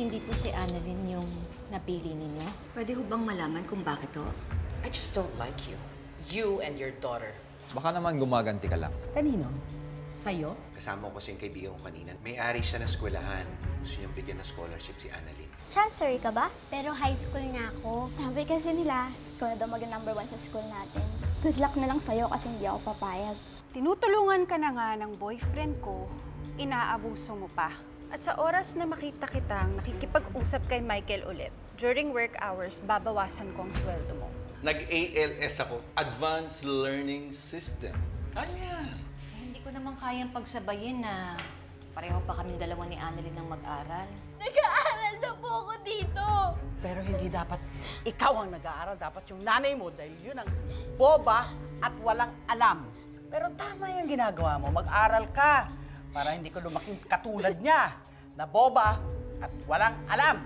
Hindi po si Annalyn yung napili ninyo. Pwede ho bang malaman kung bakit to? I just don't like you. You and your daughter. Baka naman gumaganti ka lang. Kanino? Sa'yo? Kasama ko kasi yung kaibigan ko kanina. May-ari siya ng eskwelahan. Gusto niyang bigyan ng scholarship si Annalyn. Chancery ka ba? Pero high school na ako. Sabi kasi nila, ikaw na daw maging #1 sa school natin. Good luck na lang sa'yo kasi hindi ako papayag. Tinutulungan ka na nga ng boyfriend ko, inaabuso mo pa. At sa oras na makita kitang nakikipag-usap kay Michael ulit, during work hours, babawasan ko ang sweldo mo. Nag-ALS ako, Advanced Learning System. Ano yan? Hindi ko naman kayang pagsabayin na pareho pa kaming dalawa ni Annalyn ng mag-aral. Nag-aaral na po ako dito! Pero hindi dapat ikaw ang nag-aaral. Dapat yung nanay mo dahil yun ang boba at walang alam. Pero tama yung ginagawa mo. Mag-aral ka para hindi ko lumaking katulad niya na boba at walang alam.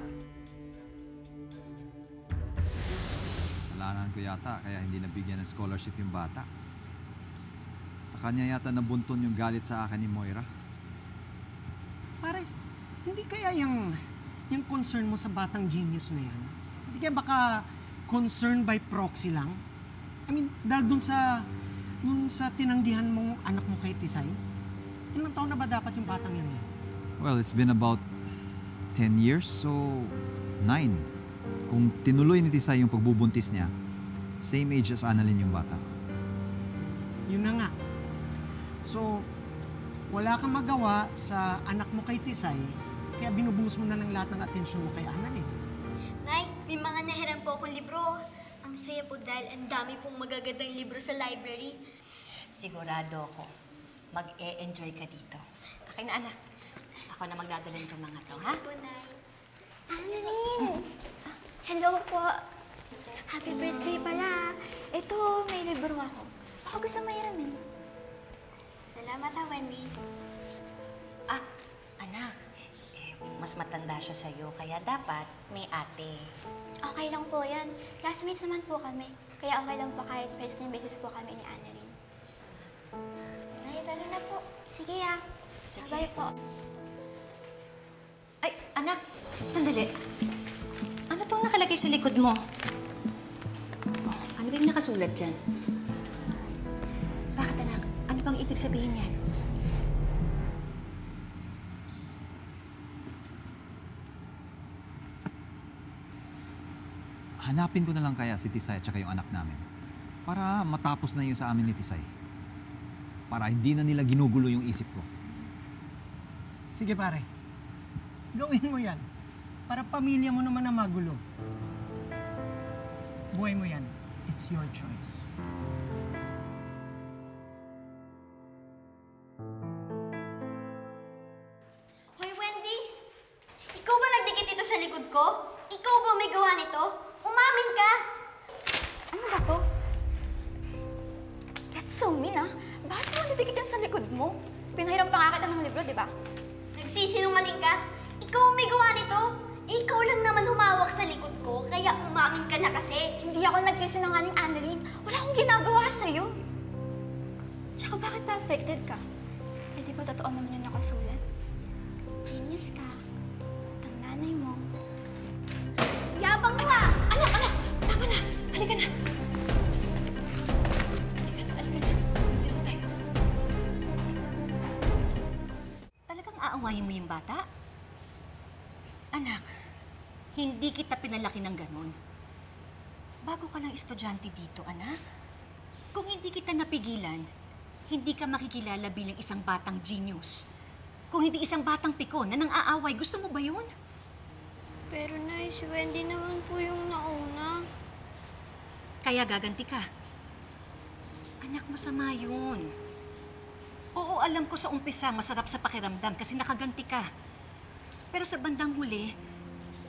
Kasalanan ko yata kaya hindi nabigyan ng scholarship yung bata. Sa kanya yata nabunton yung galit sa akin ni Moira. Pare, hindi kaya yung concern mo sa batang genius na yan? Hindi kaya baka concern by proxy lang? I mean, dahil dun sa tinanggihan mong anak mo kay Tisay, ilang taon na ba dapat yung batang yan yan? Well, it's been about 10 years, so 9. Kung tinuloy ni Tisay yung pagbubuntis niya, same age as Annalyn yung bata. Yun na nga. So, wala kang magawa sa anak mo kay Tisay, kaya binubuhos mo na lang lahat ng atensyon mo kay Annalyn. Nay, may mga nahiram po akong libro. Ang saya po dahil ang dami pong magagandang libro sa library. Sigurado ako, mag-e-enjoy ka dito. Akin na, anak. Ako na magdadala nitong mga to, ha? Po, Nay. Annalyn! Hello po. Happy birthday pala. Ito, may libro ako. Baka gusto mo hiramin. Salamat ha, Wendy. Ah, anak. Mas matanda siya sa'yo, kaya dapat may ate. Okay lang po yan. Classmates naman po kami. Kaya okay lang po kahit first name basis po kami ni Annalyn. Nay, tara na po. Sige ah. Sige. Sabay po. Ay, anak, sandali. Ano tong nakalagay sa likod mo? Oh, ano ba yung nakasulat dyan? Bakit, anak? Ano bang ibig sabihin yan? Hanapin ko na lang kaya si Tisay at saka yung anak namin. Para matapos na yun sa amin ni Tisay. Para hindi na nila ginugulo yung isip ko. Sige pare, gawin mo yan. Para pamilya mo naman na magulo. Buhay mo yan. It's your choice. Hoy, Wendy! Ikaw ba nagdikit ito sa likod ko? Ikaw ba may gawa nito? Umamin ka! Ano ba to? That's so mean, ah. Bakit mo nagdikit yan sa likod mo? Pinahiram pa nga kita ng libro, di ba? Nagsisinungaling ka? Ikaw ang may gawa nito? Ikaw lang naman humawak sa likod ko, kaya umamin ka na kasi. Hindi ako nagsisinungaling, Annalyn. Wala akong ginagawa sa'yo. Tsaka bakit pa affected ka? Eh, di ba totoo naman yung nakasulat? Genius ka. At ang nanay mo. Yabang mo ah! Anak! Tama na! Halika na! Halika na. Bilis na tayo. Talagang aawayin mo yung bata? Anak, hindi kita pinalaki ng ganon. Bago ka lang estudyante dito, anak. Kung hindi kita napigilan, hindi ka makikilala bilang isang batang genius. Kung hindi isang batang pikon na nang aaway, gusto mo ba yun? Pero Nay, si Wendy naman po yung nauna. Kaya gaganti ka. Anak, masama yun. Oo, alam ko sa umpisa, masarap sa pakiramdam kasi nakaganti ka. Pero sa bandang huli,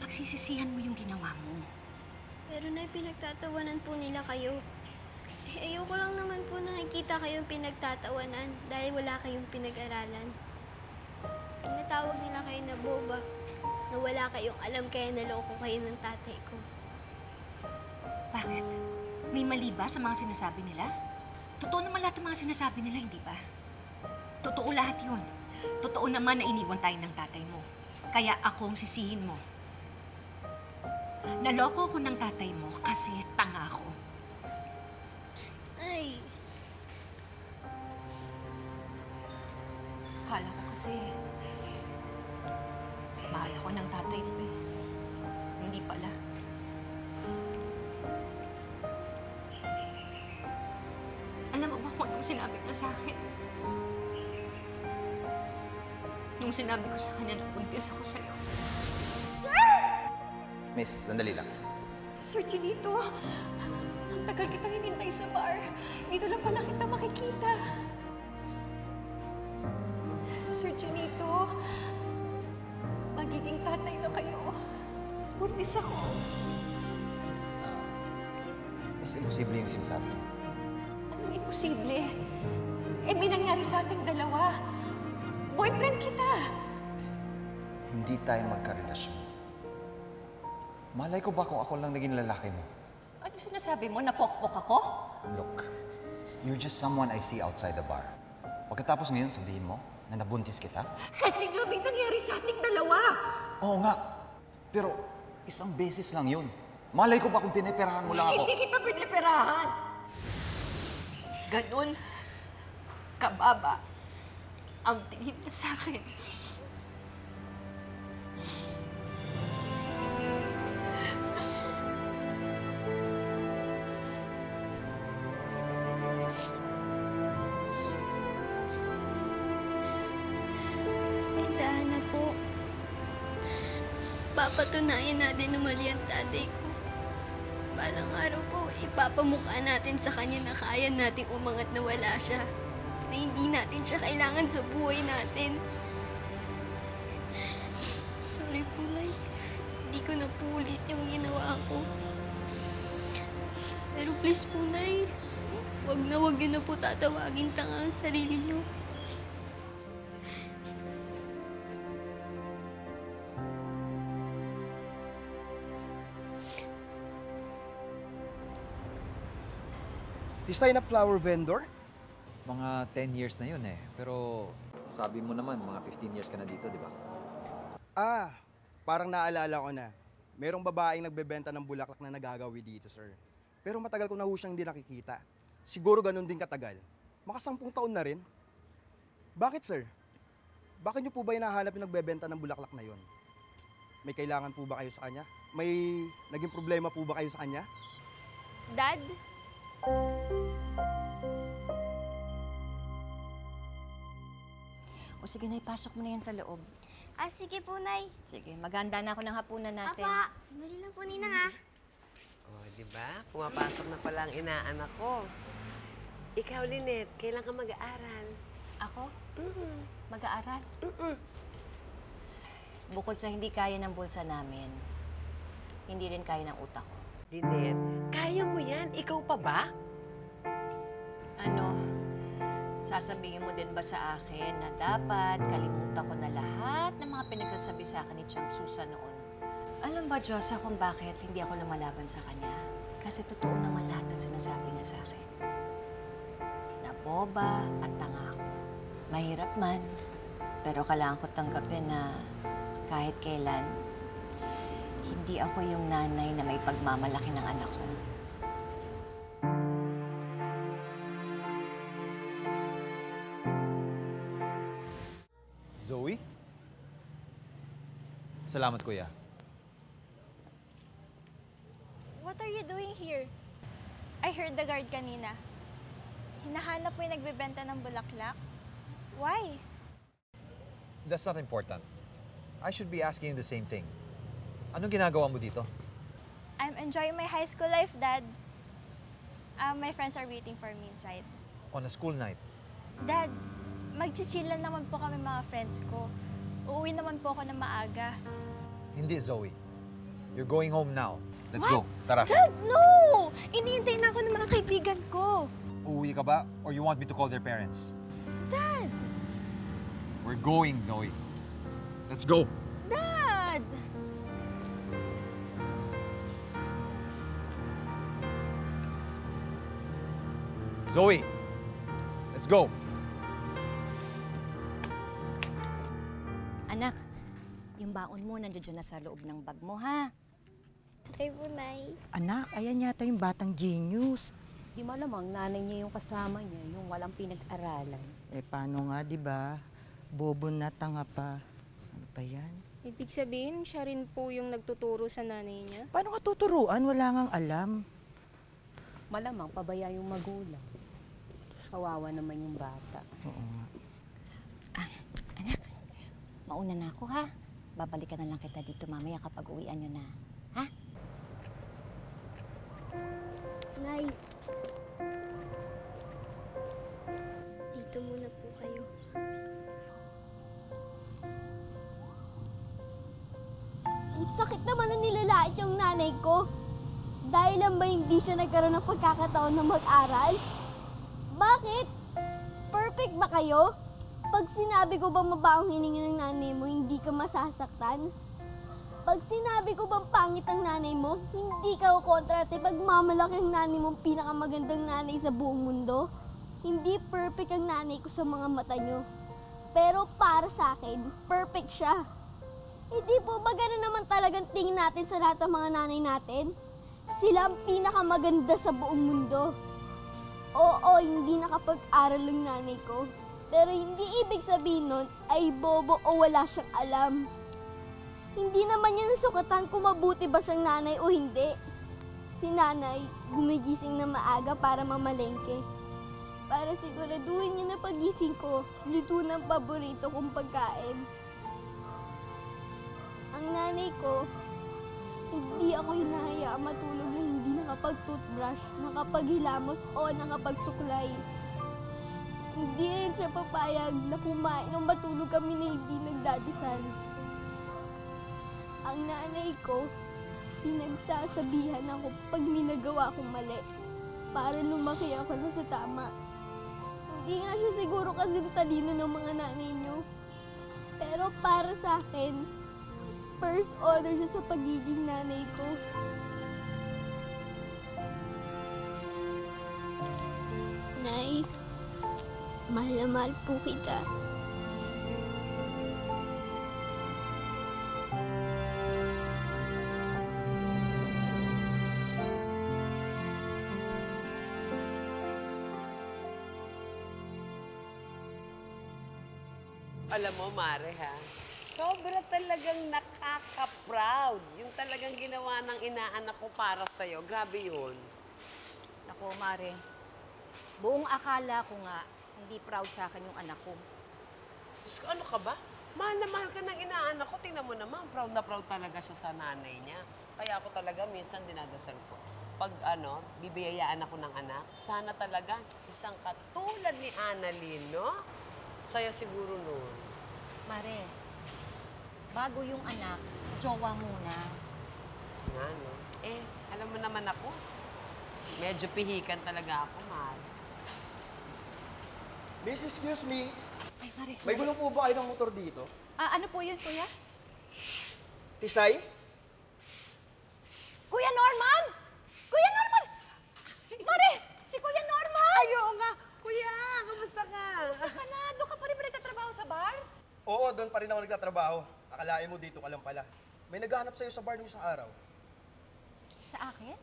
pagsisisihan mo yung ginawa mo. Pero Nay, pinagtatawanan po nila kayo. Eh, ayoko lang naman po nakikita kayong pinagtatawanan dahil wala kayong pinag-aralan. Pinatawag nila kayo na boba, na wala kayong alam kaya naloko kayo ng tatay ko. Bakit? May mali ba sa mga sinasabi nila? Totoo naman lahat ng mga sinasabi nila, hindi ba? Totoo lahat yun. Totoo naman na iniwan tayo ng tatay mo. Kaya ako ang sisihin mo. Naloko ko ng tatay mo kasi tanga ako. Ay, Akala ko kasi mahal ako ng tatay mo eh. Hindi pala. Alam mo ba kung anong sinabi niya sa akin? Nung sinabi ko sa kanya na buntis ako sa'yo. Miss, sandali lang. Sir Chinito, ang tagal kitang hinintay sa bar. Dito lang pala kita makikita. Sir Chinito, magiging tatay na kayo. Buntis ako. Miss, imposible yung sinasabi mo. Anong imposible? Eh, may nangyari sa ating dalawa. Boyfriend kita. Hindi tayo magkarelasyon. Malay ko ba kung ako lang naging lalaki mo? Ano sinasabi mo? Napokpok ako? Look, you're just someone I see outside the bar. Pagkatapos ngayon, sabihin mo na nabuntis kita? Kasi nga may nangyari sa ating dalawa. Oo nga. Pero isang beses lang yun. Malay ko ba kung piniperahan mo lang ako? Hindi kita piniperahan. Ganun. Kababa. Ang tingin mo sa akin. Dahan na po. Papatunayan natin na mali ang tatay ko. Balang araw po, ipapamukha natin sa kanya na kaya nating umangat na wala siya. Na hindi natin siya kailangan sa buhay natin. Sorry po, Nay. Hindi ko na po ulit yung ginawa ko. Pero please po, Nay. Wag niyo na po tatawagin tanga ang sarili niyo. This sign up flower vendor? Mga 10 years na yun eh. Pero sabi mo naman, mga 15 years ka na dito, di ba? Ah, parang naalala ko na. Merong babaeng nagbebenta ng bulaklak na nagagawi dito, sir. Pero matagal ko na ho siyang hindi nakikita. Siguro ganun din katagal. Maka 10 taon na rin. Bakit, sir? Bakit niyo po ba hinahanap yung nagbebenta ng bulaklak na yon? May kailangan po ba kayo sa kanya? May naging problema po ba kayo sa kanya? Dad? O sige, Nay, pasok mo na yan sa loob. Ah, sige po, Nay. Sige, maghanda na ako ng hapunan natin. Apa, dali lang po, Ninang, ha? Oh, di ba? Pumapasok na pala ang inaanak ko. Ikaw, Lynette, kailan ka mag-aaral? Ako? Mag-aaral? Bukod sa hindi kaya ng bulsa namin, hindi rin kaya ng utak ko. Lynette, kaya mo yan? Ikaw pa ba? Ano? Sasabihin mo din ba sa akin na dapat kalimutan ko na lahat ng mga pinagsasabi sa akin ni Chang Susan noon? Alam ba, Diyosa, kung bakit hindi ako lumalaban sa kanya? Kasi totoo naman lahat ang sinasabi niya sa akin. Na boba at tanga ako. Mahirap man, pero kailangan ko tanggapin na kahit kailan, hindi ako yung nanay na may pagmamalaki ng anak ko. Zoe? Salamat, kuya. What are you doing here? I heard the guard kanina. Hinahanap mo yung nagbebenta ng bulaklak? Why? That's not important. I should be asking you the same thing. Anong ginagawa mo dito? I'm enjoying my high school life, Dad. My friends are waiting for me inside. On a school night? Dad, magchichillan naman po kami mga friends ko. Uuwi naman po ako ng maaga. Hindi, Zoe. You're going home now. Let's go. Tara. Dad, no! Iniintay na ako ng mga kaibigan ko. Uuwi ka ba? Or you want me to call their parents? Dad! We're going, Zoe. Let's go. Dad! Zoe, let's go. Anak, yung baon mo nandiyan na sa loob ng bag mo, ha? Hi po, Nay. Anak, ayan yata yung batang genius. Di malamang nanay niya yung kasama niya, yung walang pinag-aralan. Eh, paano nga, di ba? Bobo na, tanga pa. Ano ba yan? Ibig sabihin, siya rin po yung nagtuturo sa nanay niya? Paano ka tuturuan? Wala ngang alam. Malamang pabaya yung magulang. Kawawa naman yung bata. Oo nga. Anak, mauna na ako ha. Babalikan na lang kita dito mamaya kapag uwian nyo na. Ha? Nay. Dito muna po kayo. Ang sakit naman na nilalait yung nanay ko. Dahil lang ba hindi siya nagkaroon ng pagkakataon na mag-aral? Bakit? Perfect ba kayo? Pag sinabi ko bang mabaong hiningi ng nanay mo, hindi ka masasaktan? Pag sinabi ko bang pangit ang nanay mo, hindi ka kukontra at ipagmamalaki ang nanay mo pinakamagandang nanay sa buong mundo? Hindi perfect ang nanay ko sa mga mata nyo. Pero para sa akin, perfect siya. Hindi po ba gano'n naman talagang tingin natin sa lahat ng mga nanay natin? Sila ang pinakamaganda sa buong mundo. Oo, hindi nakapag-aral ang nanay ko. Pero hindi ibig sabihin nun ay bobo o wala siyang alam. Hindi naman niya nasukatan kung mabuti ba siyang nanay o hindi. Si nanay, gumigising na maaga para mamalengke. Para siguraduhin niya na pagising ko, luto ng paborito kong pagkain. Ang nanay ko, hindi ako hinahayaan matulog na hindi nakapag-toothbrush, nakapaghilamos o nakapagsuklay. Hindi rin siya papayag na kumain o matulog kami na hindi nagdadasal. Ang nanay ko, pinagsasabihan ako pag minagawa akong mali para lumaki ako na sa tama. Hindi nga siya siguro kasi talino ng mga nanay niyo. Pero para sa akin, first order siya sa pagiging nanay ko. Nay, mahal na mahal po kita. Alam mo, Mare, ha? Sobra talagang nakaka-proud. Yung talagang ginawa ng inaanak ko para sa'yo. Grabe yun. Naku, Mare. Buong akala ko nga, hindi proud sa akin yung anak ko. Diyos ko, ano ka ba? Mahal na mahal ka ng inaanak ko. Tingnan mo naman, proud na proud talaga siya sa nanay niya. Kaya ako talaga minsan dinadasal ko. Pag bibiyayaan ako ng anak, sana talaga isang katulad ni Annalyn, no? Saya siguro nun. Mare, bago yung anak, jowa muna. Nga, no? Eh, alam mo naman ako. Medyo pihikan talaga ako, mahal. Miss, excuse me. Ay, Mare. May gulong po ba kayo ng motor dito? Ano po yun, kuya? Tisay? Kuya Norman! Kuya Norman! Mare! Si Kuya Norman! Ay, oo nga! Kuya, kamusta ka? Kamusta ka na? Doon ka pa rin ba nagtatrabaho sa bar? Oo, doon pa rin ako nagtatrabaho. Akalain mo dito ka lang pala. May naghahanap sa'yo sa bar ng isang araw. Sa akin?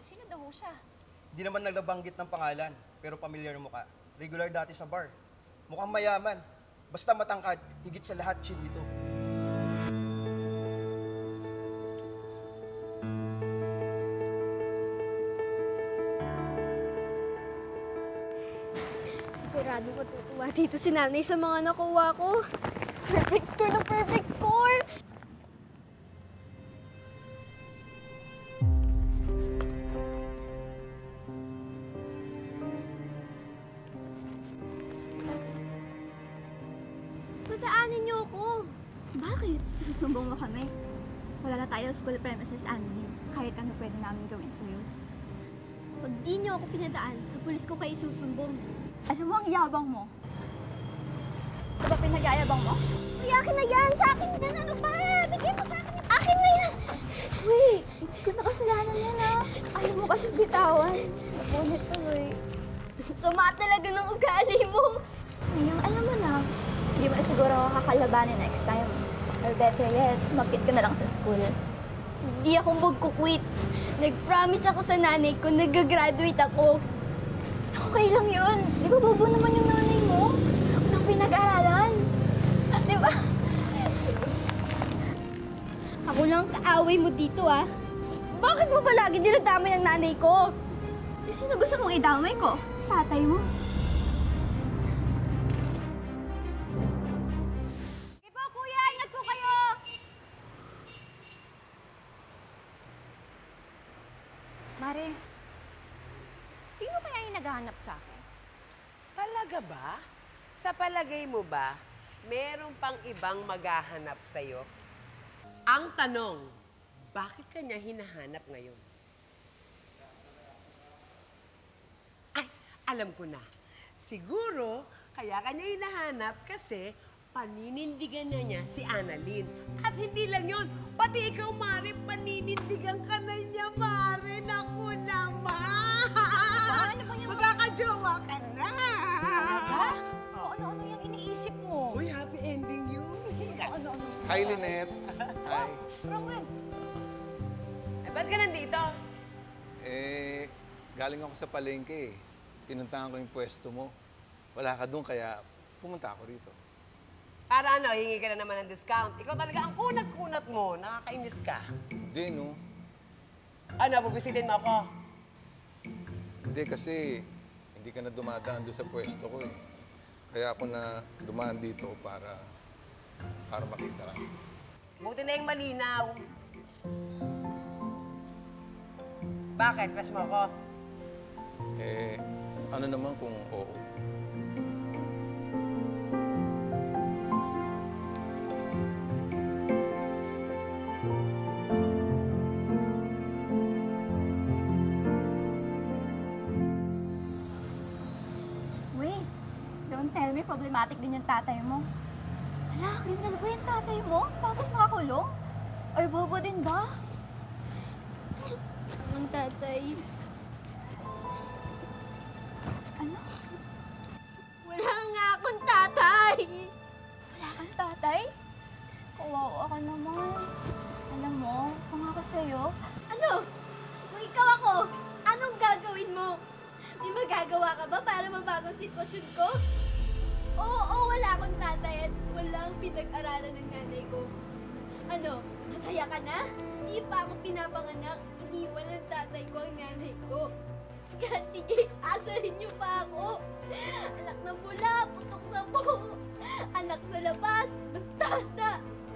Sino daw siya? Hindi naman naglabanggit ng pangalan, pero pamilyar mo ka. Regular dati sa bar. Mukhang mayaman. Basta matangkad, higit sa lahat chinito. Sigurado matutuwa dito si nanay sa mga nakuha ko. Perfect score na perfect score! Pataanin niyo ako. Bakit? Susumbong mo kami. Wala na tayo school premises, Annalyn. Kahit ano pwede namin gawin sa'yo. Pag di niyo ako pinadaan, sa pulis ko kayo susumbong. Alam mo, ang yabang mo. Ano ba pinagyayabang mo? Uy, akin na yan! Sa akin yan! Ano ba? Bigyan mo sa akin yan! Akin na yan! Wait! Hindi ko nakasalanan yan, ah. Ayaw mo kasi bitawan. Napunit tuloy. Sama talaga ng ugali mo! Ngayon, alam mo na. Hindi mo na siguro ako kakalabanin next time. Or better yet, mapit ka na lang sa school. Hindi ako magkukwit. Nag-promise ako sa nanay ko, nag-graduate ako. Okay lang yun. Di ba bobo naman yung nanay mo? Walang pinag-aralan. Di ba? Ako lang ang kaaway mo dito, ah. Bakit mo ba lagi dinadamay ang nanay ko? Sino gusto mong idamay ko? Tatay mo? Sige po, kuya! Ingat po kayo! Mare, sino kaya yung naghahanap sa akin? Talaga ba? Sa palagay mo ba, meron pang ibang maghahanap sa'yo? Ang tanong, bakit kanya hinahanap ngayon? Ay, alam ko na. Siguro, kaya kanya hinahanap kasi paninindigan na niya si Annalyn. At hindi lang yon, pati ikaw, Mare, paninindigan ka na niya, Mare. Naku naman! Ano ba yung magkakajowa ka na! Talaga? O ano-ano yung iniisip mo? Uy, happy ending yun. Ano-ano sinasabi? Hi, Lynette. Hi. Rowell! Eh, ba't ka nandito? Eh, galing ako sa palengke eh. Pinuntahan ko yung pwesto mo. Wala ka doon, kaya pumunta ako rito. Para ano, hingi ka na naman ng discount. Ikaw talaga ang kunat-kunat mo. Nakakainis ka. Hindi, no? Ano, bubisitin mo ako? Hindi, kasi hindi ka na dumadaan doon sa pwesto ko eh. Kaya ako na dumaan dito para makita ka. Buti na yung malinaw. Bakit? Crush mo ako? Eh, ano naman kung oo? Wait, don't tell me problematic din yung tatay mo. Hala, criminal ba yung tatay mo? Tapos nakakulong? Or bobo din ba? Ang tatay. Ano? Wala nga akong tatay! Wala kang tatay? Kawawa ka naman. Alam mo, kung ako sa'yo, Ano? Kung ikaw ako, anong gagawin mo? May magagawa ka ba para mabago ang sitwasyon ko? Oo, wala akong tatay at walang pinag-aralan ng nanay ko. Ano, masaya ka na? Hindi pa ako pinapanganak. Iniwan ng tatay ko ang nanay ko. Kaya sige, asalin niyo pa ako. Anak na bula, putok sa buho. Anak sa labas, bastarda.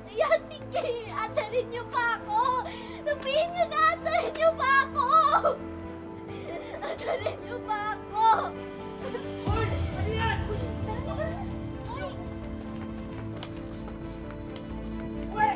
Kaya sige, asalin niyo pa ako. Sabihin niyo na, asalin niyo pa ako. Asalin niyo pa ako. Hoy! Ano yan? Uy!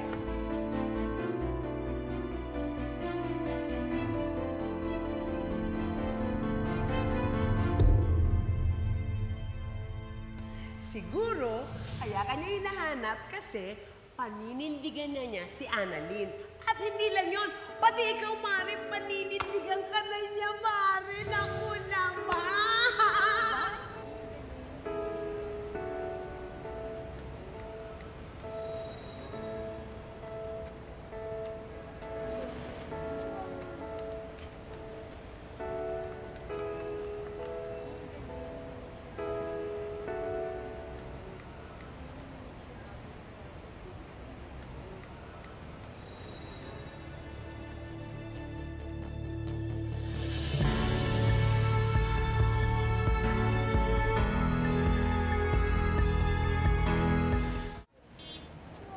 Siguro, kaya kanya hinahanap kasi paninindigan na niya si Annalyn. At hindi lang yon, pati ikaw, Mare, paninindigan ka na niya, Mare. Naku naman!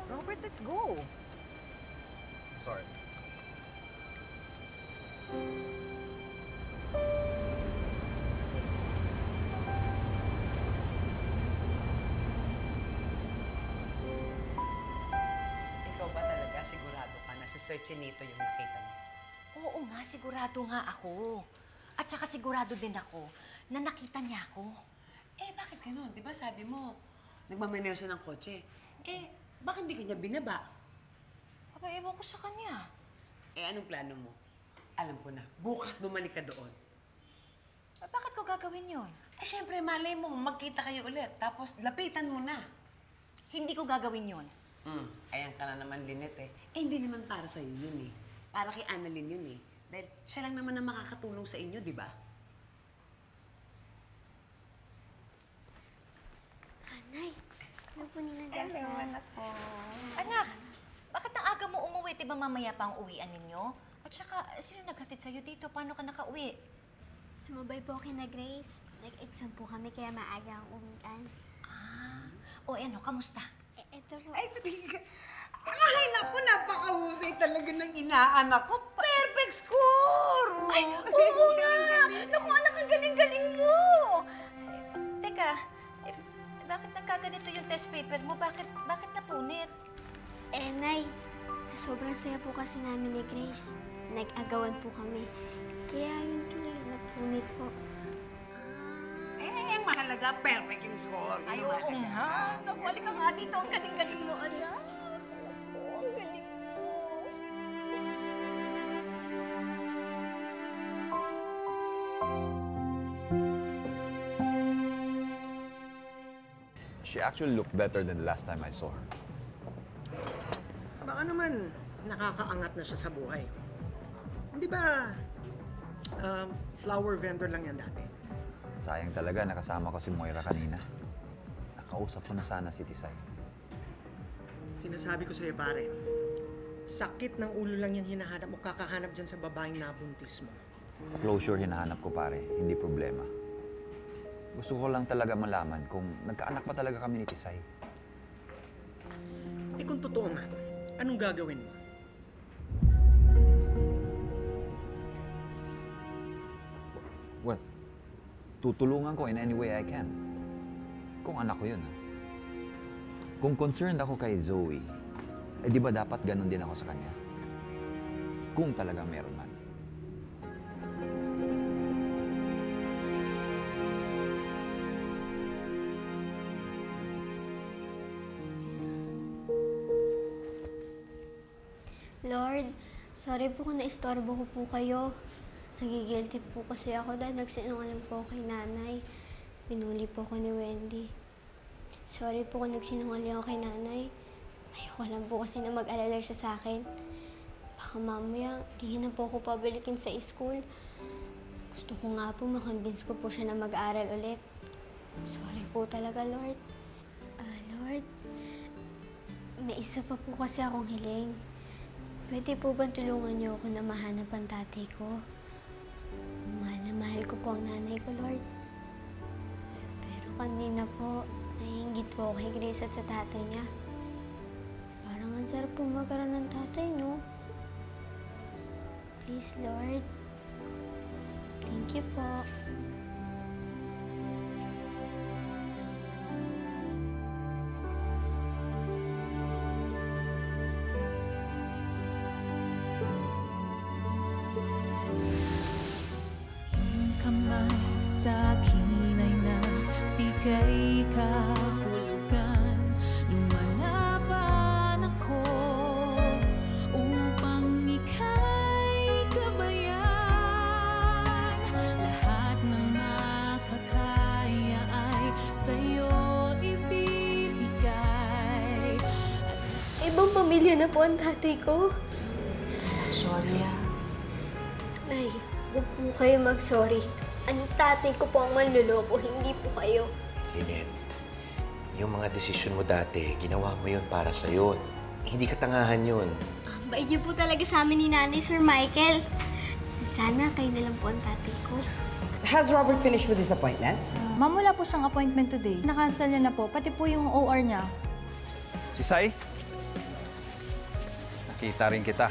Robert, let's go. Sorry. Ikaw ba talaga sigurado ka na si Sir Chinito yung nakita mo? Oo nga, sigurado nga ako. At saka sigurado din ako na nakita niya ako. Eh, bakit ganun? Di ba sabi mo, nagmamaneho siya ng kotse. Eh, bakit hindi kanya binaba? Aba, ewan ko sa kanya. Eh, anong plano mo? Alam ko na, bukas bumalik ka doon. Bakit ko gagawin yon? Eh, syempre, malay mo, magkita kayo ulit. Tapos, lapitan mo na. Hindi ko gagawin yon. Ayan ka na naman, Lynette eh. Eh, hindi naman para sa'yo yun eh. para kay Annalyn yun eh. Dahil siya lang naman ang makakatulong sa inyo, di ba? Nay, ano po ninagasan? Hello, anak ko. Anak, bakit ang aga mo umuwi? Di ba mamaya pa ang uwian ninyo? At saka, sino naghatid sa'yo dito? Paano ka nakauwi? Sumabay po kina Grace. Nag-exam po kami kaya maaga ang uwian. O ano, kamusta? Ito po. Ay, pati ka. Ay, naku, napakahusay talaga ng inaanak ko. Perfect score! Ay, oo nga! Naku, anak, ang galing-galing mo! Teka, bakit nagkaganito yung test paper mo? Bakit napunit? Nay, sobrang saya po kasi namin ni Grace. Nag-agawan po kami. Kaya yun tuloy, napunit po. Ang mahalaga, perfect yung score. Ay, oo nga. Naku, halika nga dito. Ang galing-galing mo, anak. Ang galing mo. She actually looked better than the last time I saw her. Baka naman nakakaangat na siya sa buhay. Hindi ba flower vendor lang yan dati? Sayang talaga, nakasama ko si Moira kanina. Nakausap ko na sana si Tisay. Sinasabi ko sa'yo, pare, sakit ng ulo lang yung hinahanap mo, kakahanap dyan sa babaeng nabuntis mo. Closure hinahanap ko, pare. Hindi problema. Gusto ko lang talaga malaman kung nagkaanak pa talaga kami ni Tisay. Eh kung totoo nga, anong gagawin mo? Well, tutulungan ko in any way I can. Kung anak ko yun, ha? Kung concerned ako kay Zoe, eh di ba dapat ganun din ako sa kanya? Kung talagang meron man. Lord, sorry po kung naistorbo ko po kayo. Nagigilty po kasi ako dahil nagsinungaling po kay nanay. Pinuli po ako ni Wendy. Sorry po kung nagsinungaling ako kay nanay. Ayoko lang po kasi na mag-alala siya sa akin. Baka mamaya, hindi na po ako pabalikin sa school. Gusto ko nga po makonvince ko po siya na mag-aaral ulit. Sorry po talaga, Lord. Lord, may isa pa po kasi akong hiling. Pwede po ba tulungan niyo ako na mahanap ang tatay ko? Mahal na mahal ko po ang nanay ko, Lord. Pero kanina po, naiinggit po ako kay Grace at sa tatay niya. Parang ang sarap po magkaroon ng tatay, no? Please, Lord. Thank you po. Sa'kin ay nagbigay kahulugan. Lumalaban ako upang ika'y gabayan. Lahat ng makakaya ay sa'yo ibibigay. Ibang pamilya na po ang tatay ko. Sorry, Nay, huwag po kayo mag-sorry. Ang tatay ko po ang manluloko, hindi po kayo. Lynette, yung mga desisyon mo dati, ginawa mo yun para sa'yo. Hindi katangahan yun. Ang bait niyo po talaga sa amin ni Nanay, Sir Michael. Sana kayo na lang po ang tatay ko. Has Robert finished with his appointments? Ma'am, wala po siyang appointment today. Na-cancel niya na po, pati po yung OR niya. Tisay? Nakita rin kita.